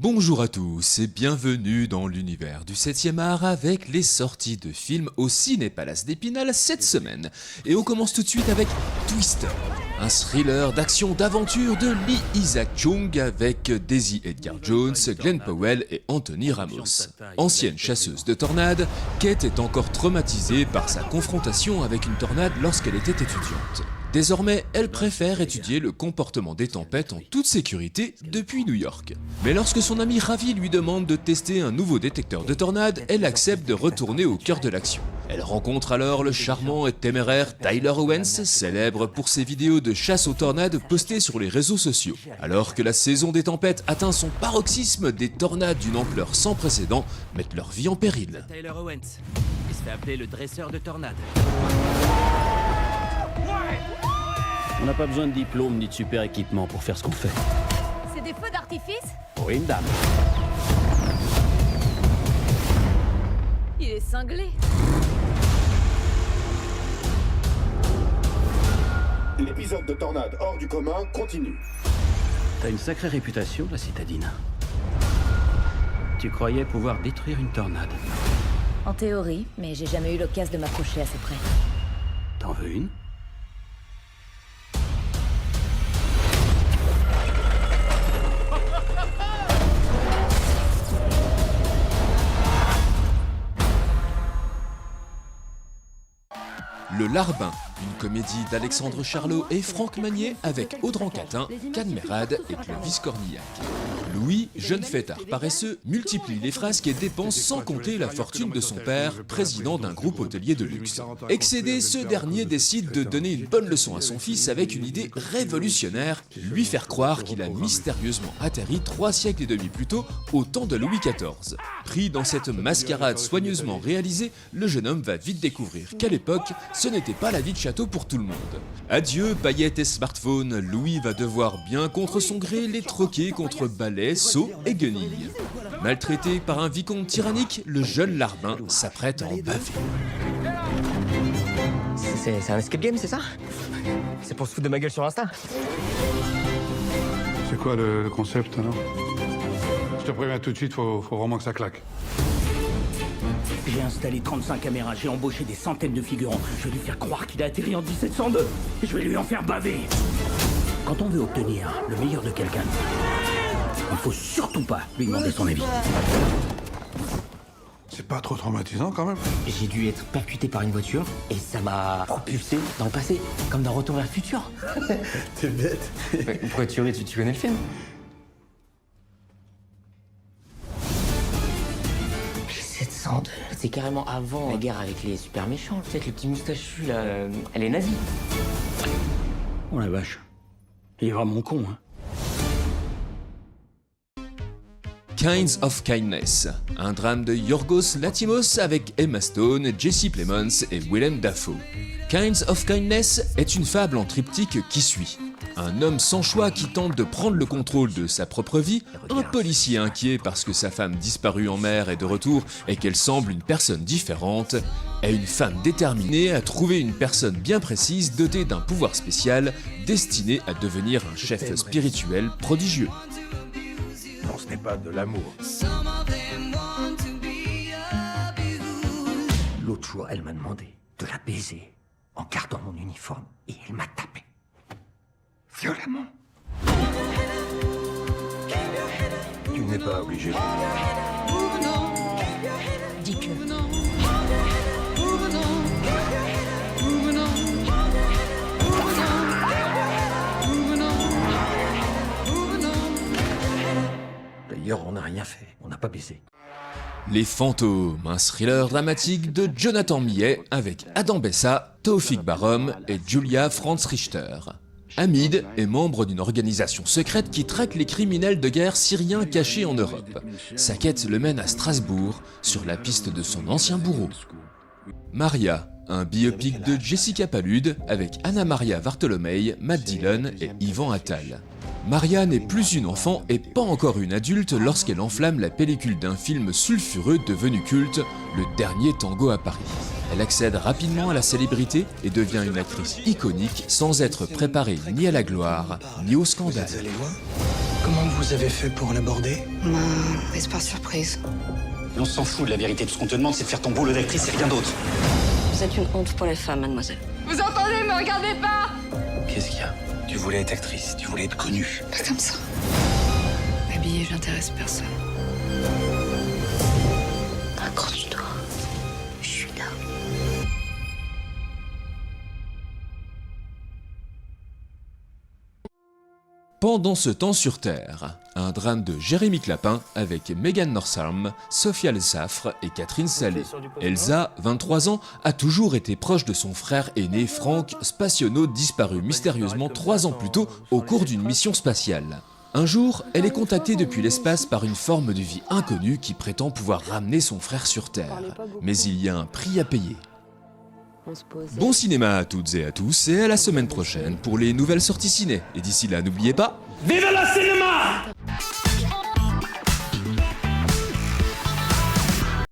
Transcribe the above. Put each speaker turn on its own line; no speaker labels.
Bonjour à tous et bienvenue dans l'univers du 7e art avec les sorties de films au Ciné-Palace d'Épinal cette semaine. Et on commence tout de suite avec Twister, un thriller d'action d'aventure de Lee Isaac Chung avec Daisy Edgar Jones, Glenn Powell et Anthony Ramos. Ancienne chasseuse de tornades, Kate est encore traumatisée par sa confrontation avec une tornade lorsqu'elle était étudiante. Désormais, elle préfère étudier le comportement des tempêtes en toute sécurité depuis New York. Mais lorsque son ami Ravi lui demande de tester un nouveau détecteur de tornades, elle accepte de retourner au cœur de l'action. Elle rencontre alors le charmant et téméraire Tyler Owens, célèbre pour ses vidéos de chasse aux tornades postées sur les réseaux sociaux. Alors que la saison des tempêtes atteint son paroxysme, des tornades d'une ampleur sans précédent mettent leur vie en péril.
Tyler Owens, il se fait appeler le dresseur de tornades.
On n'a pas besoin de diplôme ni de super équipement pour faire ce qu'on fait.
C'est des feux d'artifice?
Oui, dame.
Il est cinglé.
L'épisode de tornade hors du commun continue.
T'as une sacrée réputation, la citadine. Tu croyais pouvoir détruire une tornade.
En théorie, mais j'ai jamais eu l'occasion de m'approcher assez près.
T'en veux une?
Le Larbin, une comédie d'Alexandre Charlot et Franck Magnier avec Audran Catin, Can Merad et Clovis Cornillac. Louis, jeune fêtard paresseux, multiplie les frasques et dépense sans compter la fortune de son père, président d'un groupe hôtelier de luxe. Excédé, ce dernier décide de donner une bonne leçon à son fils avec une idée révolutionnaire, lui faire croire qu'il a mystérieusement atterri 3 siècles et demi plus tôt au temps de Louis XIV. Pris dans cette mascarade soigneusement réalisée, le jeune homme va vite découvrir qu'à l'époque, ce n'était pas la vie de château pour tout le monde. Adieu paillettes et smartphones, Louis va devoir bien contre son gré les troquer contre balais, seaux et guenilles. Maltraité par un vicomte tyrannique, le jeune Larbin s'apprête à en baver.
C'est un escape game, c'est ça? C'est pour se foutre de ma gueule sur Insta?
C'est quoi le concept alors? Je te préviens tout de suite, faut vraiment que ça claque.
J'ai installé 35 caméras, j'ai embauché des centaines de figurants. Je vais lui faire croire qu'il a atterri en 1702. Et je vais lui en faire baver. Quand on veut obtenir le meilleur de quelqu'un, il faut surtout pas lui demander son avis.
C'est pas trop traumatisant quand même?
J'ai dû être percuté par une voiture et ça m'a propulsé dans le passé, comme dans Retour vers le futur.
T'es bête.
Pourquoi tu ris? Tu connais le film? 1702. C'est carrément avant la guerre avec les super méchants. Tu sais, avec le petit moustachu là, elle est nazie.
Oh la vache. Il est vraiment con, hein.
Kinds of Kindness, un drame de Yorgos Lanthimos avec Emma Stone, Jesse Plemons et Willem Dafoe. Kinds of Kindness est une fable en triptyque qui suit un homme sans choix qui tente de prendre le contrôle de sa propre vie, un policier inquiet parce que sa femme disparue en mer est de retour et qu'elle semble une personne différente, et une femme déterminée à trouver une personne bien précise dotée d'un pouvoir spécial destiné à devenir un chef spirituel prodigieux.
Non, ce n'est pas de l'amour.
L'autre jour, elle m'a demandé de la baiser en gardant mon uniforme et elle m'a tapé. Violemment.
Tu n'es pas obligé.
Dis-que.
D'ailleurs, on n'a rien fait. On n'a pas baisé.
Les Fantômes, un thriller dramatique de Jonathan Millet avec Adam Bessa, Taoufik Barom et Julia Franz Richter. Hamid est membre d'une organisation secrète qui traque les criminels de guerre syriens cachés en Europe. Sa quête le mène à Strasbourg, sur la piste de son ancien bourreau. Maria, un biopic de Jessica Palude avec Anna Maria Vartolomei, Matt Dillon et Yvan Attal. Maria n'est plus une enfant et pas encore une adulte lorsqu'elle enflamme la pellicule d'un film sulfureux devenu culte, Le Dernier Tango à Paris. Elle accède rapidement à la célébrité et devient une actrice iconique sans être préparée ni à la gloire ni au scandale.
Comment vous avez fait pour l'aborder?
Prise par surprise.
On s'en fout de la vérité. Tout ce qu'on te demande, c'est de faire ton boulot d'actrice et rien d'autre.
Vous êtes une honte pour les femmes, mademoiselle.
Vous entendez? Me regardez pas!
Qu'est-ce qu'il y a? Tu voulais être actrice, tu voulais être connue.
Pas comme ça. Habillée, j'intéresse personne. Accroche-toi. Je suis là.
Pendant ce temps sur Terre, un drame de Jérémy Clapin avec Megan Norsarm, Sophia Le Saffre et Catherine Salé. Elsa, 23 ans, a toujours été proche de son frère aîné Franck, spationaute disparu mystérieusement 3 ans plus tôt au cours d'une mission spatiale. Un jour, elle est contactée depuis l'espace par une forme de vie inconnue qui prétend pouvoir ramener son frère sur Terre. Mais il y a un prix à payer. Bon cinéma à toutes et à tous, et à la semaine prochaine pour les nouvelles sorties ciné. Et d'ici là, n'oubliez pas...
Vive le cinéma!